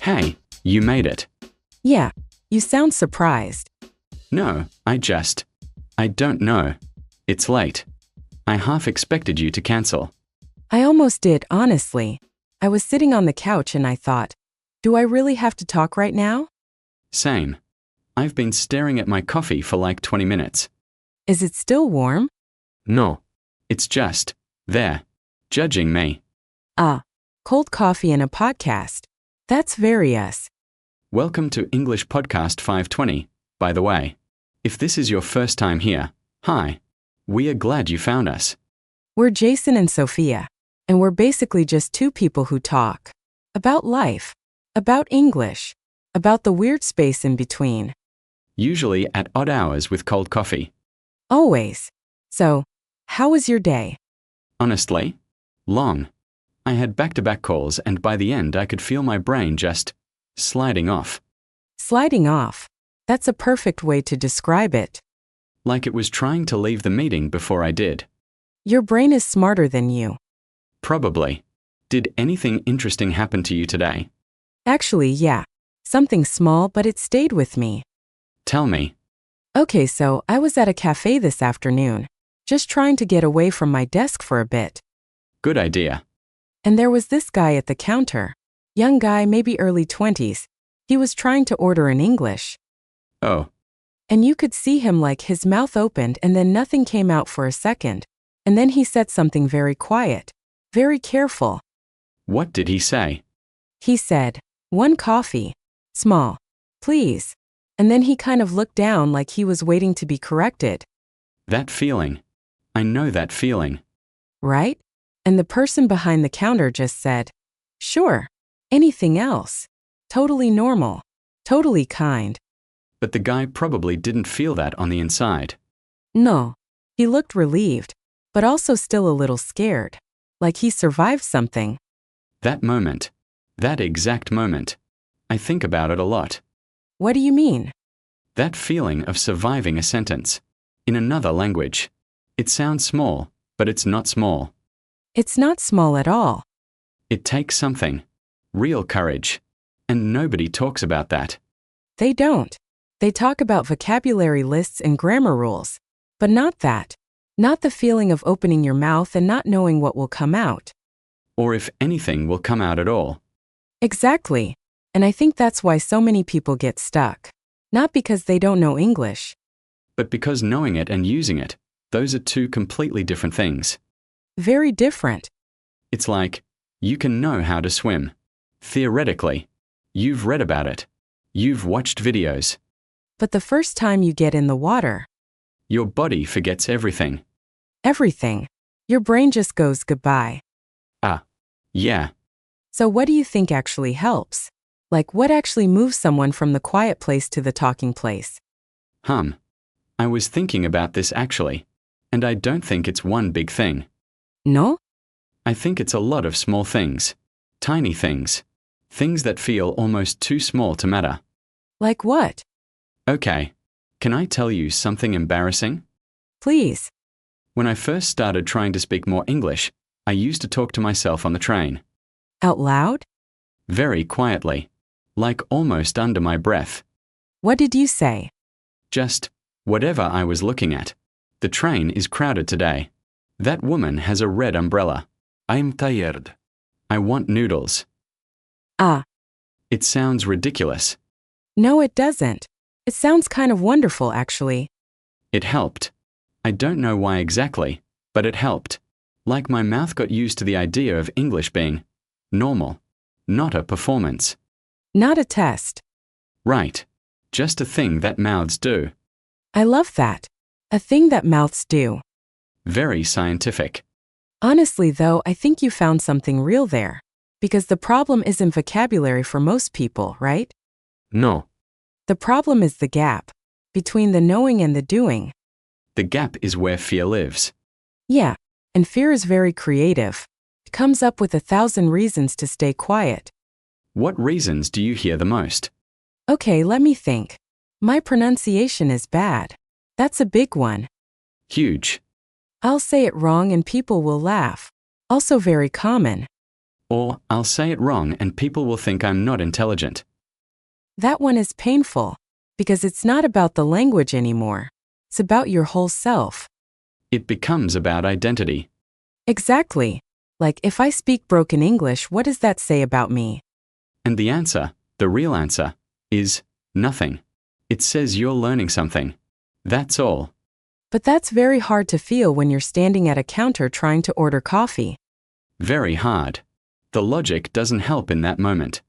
Hey, you made it. Yeah, you sound surprised. No, I don't know. It's late. I half expected you to cancel. I almost did, honestly. I was sitting on the couch and I thought, do I really have to talk right now? Same. I've been staring at my coffee for like 20 minutes. Is it still warm? No. It's just, there, judging me. Cold coffee and a podcast. That's very us. Welcome to English Podcast 520, by the way. If this is your first time here, hi. We are glad you found us. We're Jason and Sophia, and we're basically just two people who talk. About life. About English. About the weird space in between. Usually at odd hours with cold coffee. Always. So, how was your day? Honestly? Long. I had back-to-back calls and by the end I could feel my brain just sliding off. Sliding off. That's a perfect way to describe it. Like it was trying to leave the meeting before I did. Your brain is smarter than you. Probably. Did anything interesting happen to you today? Actually, yeah. Something small, but it stayed with me. Tell me. Okay, so I was at a cafe this afternoon, just trying to get away from my desk for a bit. Good idea. And there was this guy at the counter. Young guy, maybe early 20s. He was trying to order in English. Oh. And you could see him like his mouth opened and then nothing came out for a second. And then he said something very quiet, very careful. What did he say? He said, 1 coffee. Small. Please. And then he kind of looked down like he was waiting to be corrected. That feeling. I know that feeling. Right? And the person behind the counter just said, sure. Anything else. Totally normal. Totally kind. But the guy probably didn't feel that on the inside. No. He looked relieved, but also still a little scared. Like he survived something. That moment. That exact moment. I think about it a lot. What do you mean? That feeling of surviving a sentence. In another language. It sounds small, but it's not small. It's not small at all. It takes something. Real courage. And nobody talks about that. They don't. They talk about vocabulary lists and grammar rules. But not that. Not the feeling of opening your mouth and not knowing what will come out. Or if anything will come out at all. Exactly. And I think that's why so many people get stuck. Not because they don't know English. But because knowing it and using it, those are two completely different things. Very different. It's like, you can know how to swim. Theoretically. You've read about it. You've watched videos. But the first time you get in the water, your body forgets everything. Everything. Your brain just goes goodbye. Yeah. So what do you think actually helps? Like what actually moves someone from the quiet place to the talking place? I was thinking about this actually, and I don't think it's one big thing. No? I think it's a lot of small things. Tiny things. Things that feel almost too small to matter. Like what? Okay. Can I tell you something embarrassing? Please. When I first started trying to speak more English, I used to talk to myself on the train. Out loud? Very quietly. Like almost under my breath. What did you say? Just, whatever I was looking at. The train is crowded today. That woman has a red umbrella. I'm tired. I want noodles. It sounds ridiculous. No, it doesn't. It sounds kind of wonderful, actually. It helped. I don't know why exactly, but it helped. Like my mouth got used to the idea of English being normal, not a performance. Not a test. Right. Just a thing that mouths do. I love that. A thing that mouths do. Very scientific. Honestly, though, I think you found something real there. Because the problem isn't vocabulary for most people, right? No. The problem is the gap between the knowing and the doing. The gap is where fear lives. Yeah, and fear is very creative. It comes up with 1,000 reasons to stay quiet. What reasons do you hear the most? Okay, let me think. My pronunciation is bad. That's a big one. Huge. I'll say it wrong and people will laugh. Also very common. Or I'll say it wrong and people will think I'm not intelligent. That one is painful, because it's not about the language anymore. It's about your whole self. It becomes about identity. Exactly. Like, if I speak broken English, what does that say about me? And the answer, the real answer, is nothing. It says you're learning something. That's all. But that's very hard to feel when you're standing at a counter trying to order coffee. Very hard. The logic doesn't help in that moment.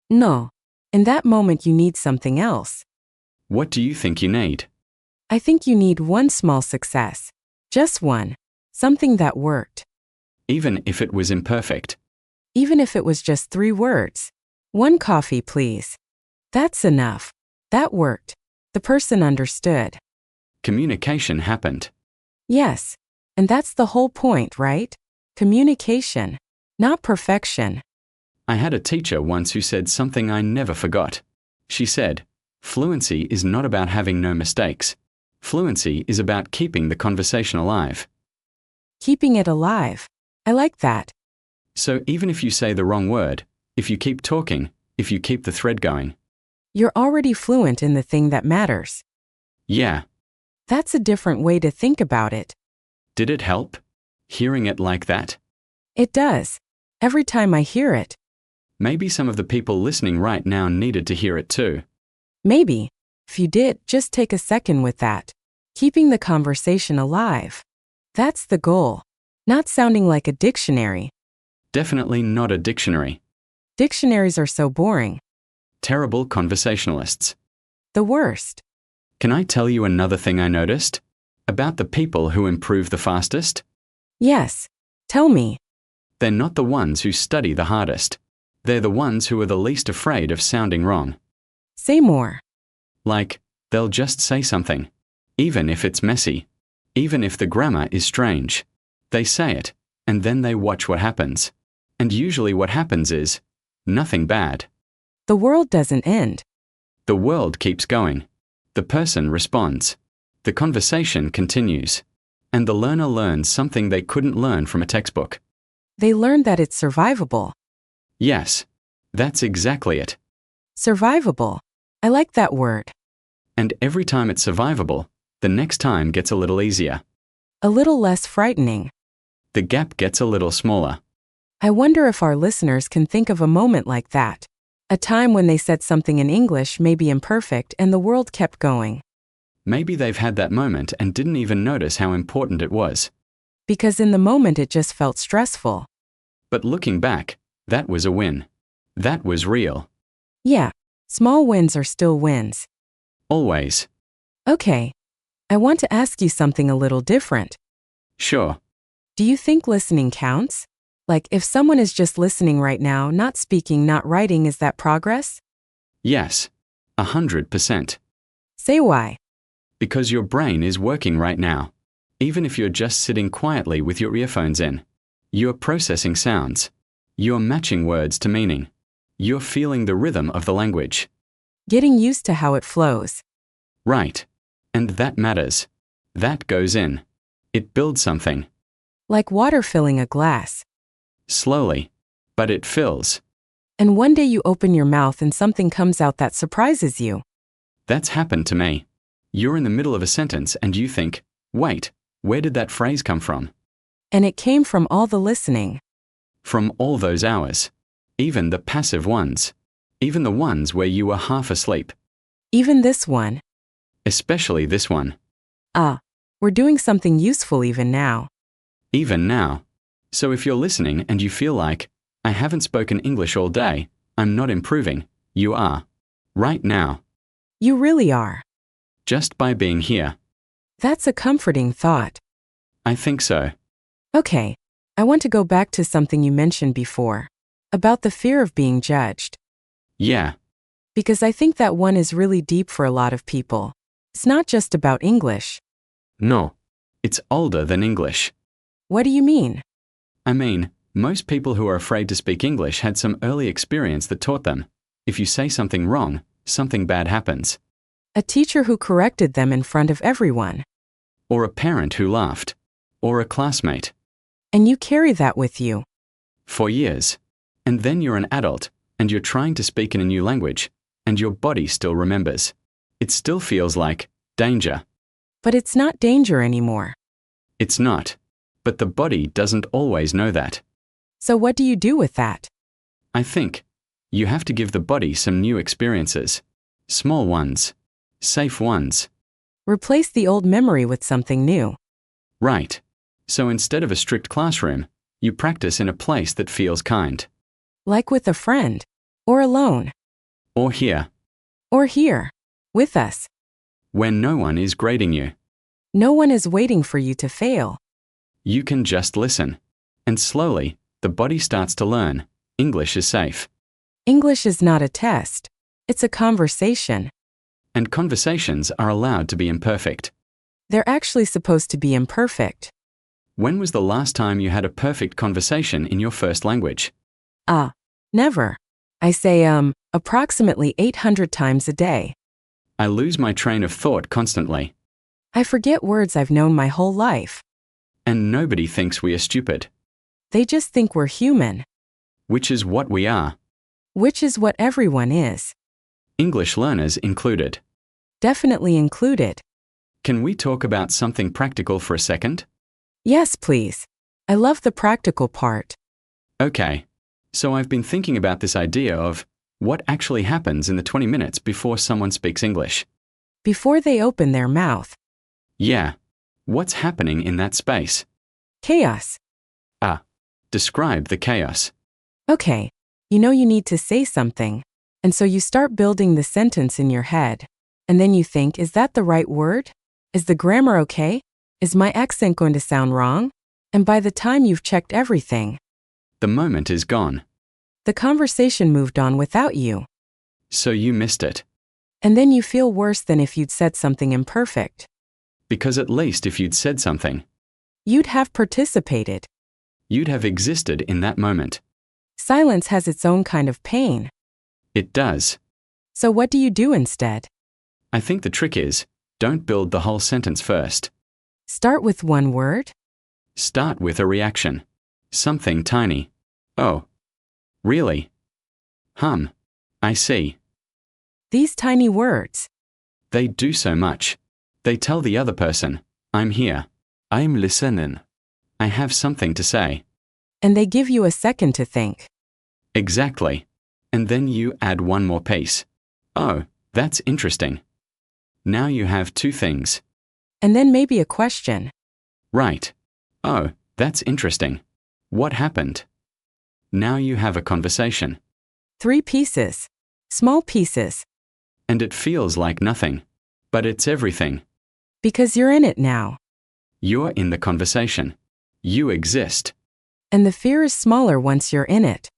No. In that moment you need something else. What do you think you need? I think you need one small success. Just one. Something that worked. Even if it was imperfect. Even if it was just 3 words. 1 coffee, please. That's enough. That worked. The person understood. Communication happened. Yes. And that's the whole point, right? Communication. Not perfection. I had a teacher once who said something I never forgot. She said, "Fluency is not about having no mistakes. Fluency is about keeping the conversation alive." Keeping it alive. I like that. So even if you say the wrong word, if you keep talking, if you keep the thread going, you're already fluent in the thing that matters. Yeah. That's a different way to think about it. Did it help? Hearing it like that? It does. Every time I hear it. Maybe some of the people listening right now needed to hear it too. Maybe. If you did, just take a second with that. Keeping the conversation alive. That's the goal. Not sounding like a dictionary. Definitely not a dictionary. Dictionaries are so boring. Terrible conversationalists. The worst. Can I tell you another thing I noticed? About the people who improve the fastest? Yes. Tell me. They're not the ones who study the hardest. They're the ones who are the least afraid of sounding wrong. Say more. Like, they'll just say something. Even if it's messy. Even if the grammar is strange. They say it, and then they watch what happens. And usually what happens is nothing bad. The world doesn't end. The world keeps going. The person responds. The conversation continues. And the learner learns something they couldn't learn from a textbook. They learn that it's survivable. Yes, that's exactly it. Survivable. I like that word. And every time it's survivable, the next time gets a little easier. A little less frightening. The gap gets a little smaller. I wonder if our listeners can think of a moment like that. A time when they said something in English maybe imperfect and the world kept going. Maybe they've had that moment and didn't even notice how important it was. Because in the moment it just felt stressful. But looking back, that was a win. That was real. Yeah, small wins are still wins. Always. Okay. I want to ask you something a little different. Sure. Do you think listening counts? Like, if someone is just listening right now, not speaking, not writing, is that progress? Yes. 100%. Say why. Because your brain is working right now. Even if you're just sitting quietly with your earphones in. You're processing sounds. You're matching words to meaning. You're feeling the rhythm of the language. Getting used to how it flows. Right. And that matters. That goes in. It builds something. Like water filling a glass. Slowly. But it fills. And one day you open your mouth and something comes out that surprises you. That's happened to me. You're in the middle of a sentence and you think, wait, where did that phrase come from? And it came from all the listening. From all those hours. Even the passive ones. Even the ones where you were half asleep. Even this one. Especially this one. We're doing something useful even now. Even now. So if you're listening and you feel like, I haven't spoken English all day, I'm not improving, you are. Right now. You really are. Just by being here. That's a comforting thought. I think so. Okay. I want to go back to something you mentioned before. About the fear of being judged. Yeah. Because I think that one is really deep for a lot of people. It's not just about English. No. It's older than English. What do you mean? I mean, most people who are afraid to speak English had some early experience that taught them. If you say something wrong, something bad happens. A teacher who corrected them in front of everyone. Or a parent who laughed. Or a classmate. And you carry that with you. For years. And then you're an adult, and you're trying to speak in a new language, and your body still remembers. It still feels like danger. But it's not danger anymore. It's not. But the body doesn't always know that. So what do you do with that? I think you have to give the body some new experiences. Small ones. Safe ones. Replace the old memory with something new. Right. So instead of a strict classroom, you practice in a place that feels kind. Like with a friend. Or alone. Or here. Or here. With us. Where no one is grading you. No one is waiting for you to fail. You can just listen. And slowly, the body starts to learn. English is safe. English is not a test. It's a conversation. And conversations are allowed to be imperfect. They're actually supposed to be imperfect. When was the last time you had a perfect conversation in your first language? Never. I say, approximately 800 times a day. I lose my train of thought constantly. I forget words I've known my whole life. And nobody thinks we are stupid. They just think we're human. Which is what we are. Which is what everyone is. English learners included. Definitely included. Can we talk about something practical for a second? Yes, please. I love the practical part. Okay. So I've been thinking about this idea of what actually happens in the 20 minutes before someone speaks English. Before they open their mouth. Yeah. What's happening in that space? Chaos. Describe the chaos. Okay. You know you need to say something. And so you start building the sentence in your head. And then you think, is that the right word? Is the grammar okay? Is my accent going to sound wrong? And by the time you've checked everything, the moment is gone. The conversation moved on without you. So you missed it. And then you feel worse than if you'd said something imperfect. Because at least if you'd said something, you'd have participated. You'd have existed in that moment. Silence has its own kind of pain. It does. So what do you do instead? I think the trick is, don't build the whole sentence first. Start with one word? Start with a reaction. Something tiny. Oh. Really? I see. These tiny words. They do so much. They tell the other person, I'm here. I'm listening. I have something to say. And they give you a second to think. Exactly. And then you add one more piece. Oh, that's interesting. Now you have two things. And then maybe a question. Right. Oh, that's interesting. What happened? Now you have a conversation. 3 pieces. Small pieces. And it feels like nothing. But it's everything. Because you're in it now. You're in the conversation. You exist. And the fear is smaller once you're in it.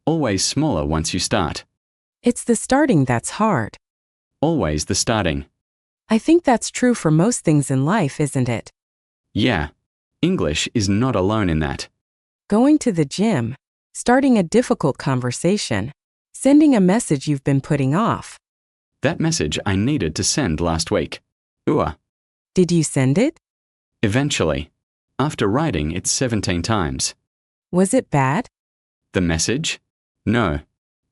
Always smaller once you start. It's the starting that's hard. Always the starting. I think that's true for most things in life, isn't it? Yeah. English is not alone in that. Going to the gym. Starting a difficult conversation. Sending a message you've been putting off. That message I needed to send last week. Did you send it? Eventually. After writing it 17 times. Was it bad? The message? No.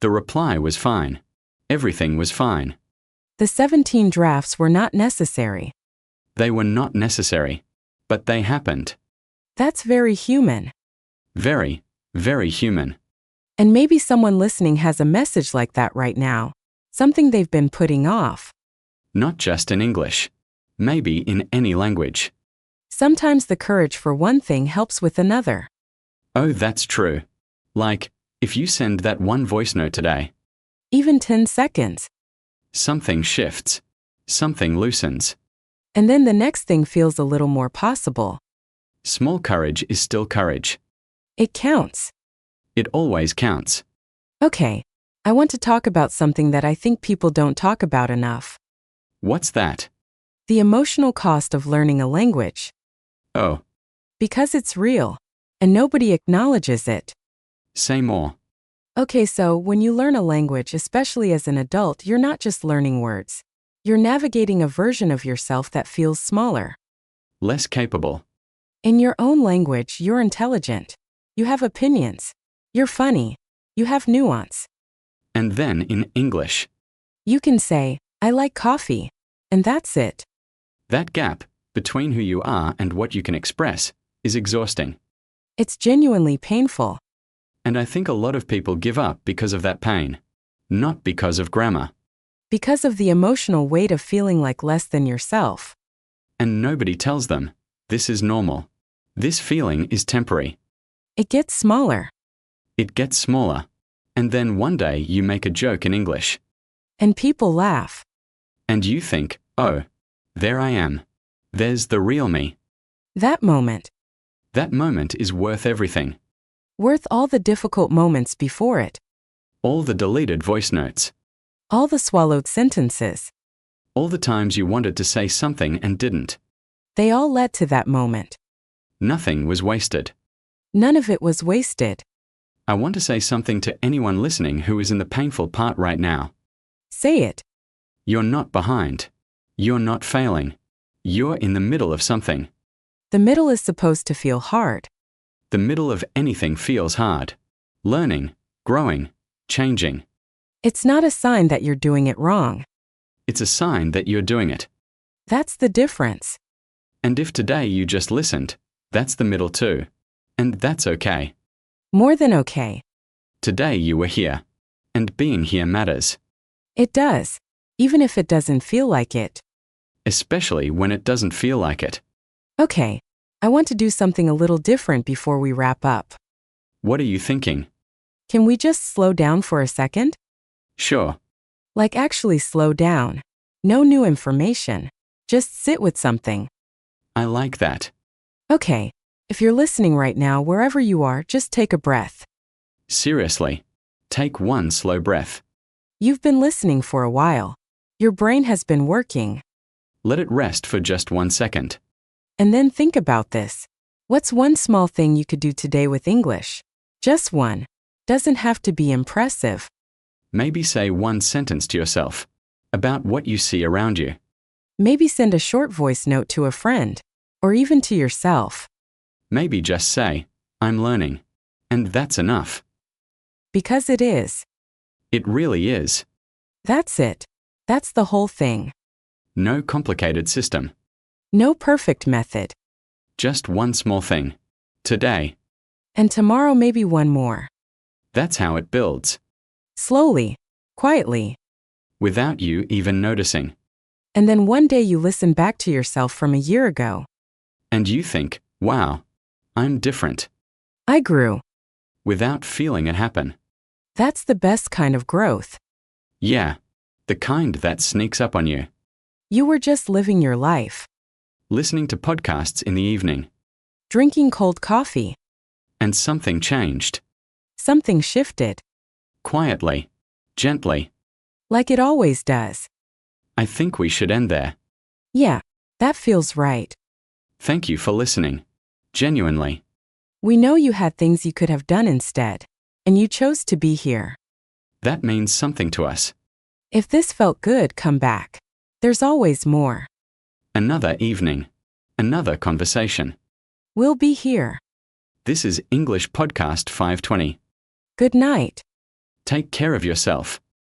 The reply was fine. Everything was fine. The 17 drafts were not necessary. They were not necessary. But they happened. That's very human. Very, very human. And maybe someone listening has a message like that right now. Something they've been putting off. Not just in English. Maybe in any language. Sometimes the courage for one thing helps with another. Oh, that's true. Like, if you send that one voice note today. Even 10 seconds. Something shifts. Something loosens. And then the next thing feels a little more possible. Small courage is still courage. It counts. It always counts. Okay. I want to talk about something that I think people don't talk about enough. What's that? The emotional cost of learning a language. Oh. Because it's real. And nobody acknowledges it. Say more. Okay, so when you learn a language, especially as an adult, you're not just learning words. You're navigating a version of yourself that feels smaller. Less capable. In your own language, you're intelligent. You have opinions. You're funny. You have nuance. And then in English, You can say, I like coffee. And that's it. that gap between who you are and what you can express is exhausting. It's genuinely painful. And I think a lot of people give up because of that pain, not because of grammar. Because of the emotional weight of feeling like less than yourself. And nobody tells them, this is normal. This feeling is temporary. It gets smaller. It gets smaller. And then one day you make a joke in English. And people laugh. And you think, oh, there I am. There's the real me. That moment. That moment is worth everything. Worth all the difficult moments before it. All the deleted voice notes. All the swallowed sentences. All the times you wanted to say something and didn't. They all led to that moment. Nothing was wasted. None of it was wasted. I want to say something to anyone listening who is in the painful part right now. Say it. You're not behind. You're not failing. You're in the middle of something. The middle is supposed to feel hard. The middle of anything feels hard. Learning, growing, changing. It's not a sign that you're doing it wrong. It's a sign that you're doing it. That's the difference. And if today you just listened, that's the middle too. And that's okay. More than okay. Today you were here. And being here matters. It does, even if it doesn't feel like it. Especially when it doesn't feel like it. Okay, I want to do something a little different before we wrap up. What are you thinking? Can we just slow down for a second? Sure. Like actually slow down. No new information. Just sit with something. I like that. Okay, if you're listening right now, wherever you are, just take a breath. Seriously. Take one slow breath. You've been listening for a while. Your brain has been working. Let it rest for just 1 second. And then think about this. What's one small thing you could do today with English? Just one. Doesn't have to be impressive. Maybe say one sentence to yourself about what you see around you. Maybe send a short voice note to a friend, or even to yourself. Maybe just say, I'm learning. And that's enough. Because it is. It really is. That's it. That's the whole thing. No complicated system. No perfect method. Just one small thing. Today. And tomorrow maybe one more. That's how it builds. Slowly. Quietly. Without you even noticing. And then one day you listen back to yourself from a year ago. And you think, wow, I'm different. I grew. Without feeling it happen. That's the best kind of growth. Yeah. The kind that sneaks up on you. You were just living your life. Listening to podcasts in the evening. Drinking cold coffee. And something changed. Something shifted. Quietly. Gently. Like it always does. I think we should end there. Yeah, that feels right. Thank you for listening. Genuinely. We know you had things you could have done instead, and you chose to be here. That means something to us. If this felt good, come back. There's always more. Another evening. Another conversation. We'll be here. This is English Podcast 520. Good night. Take care of yourself.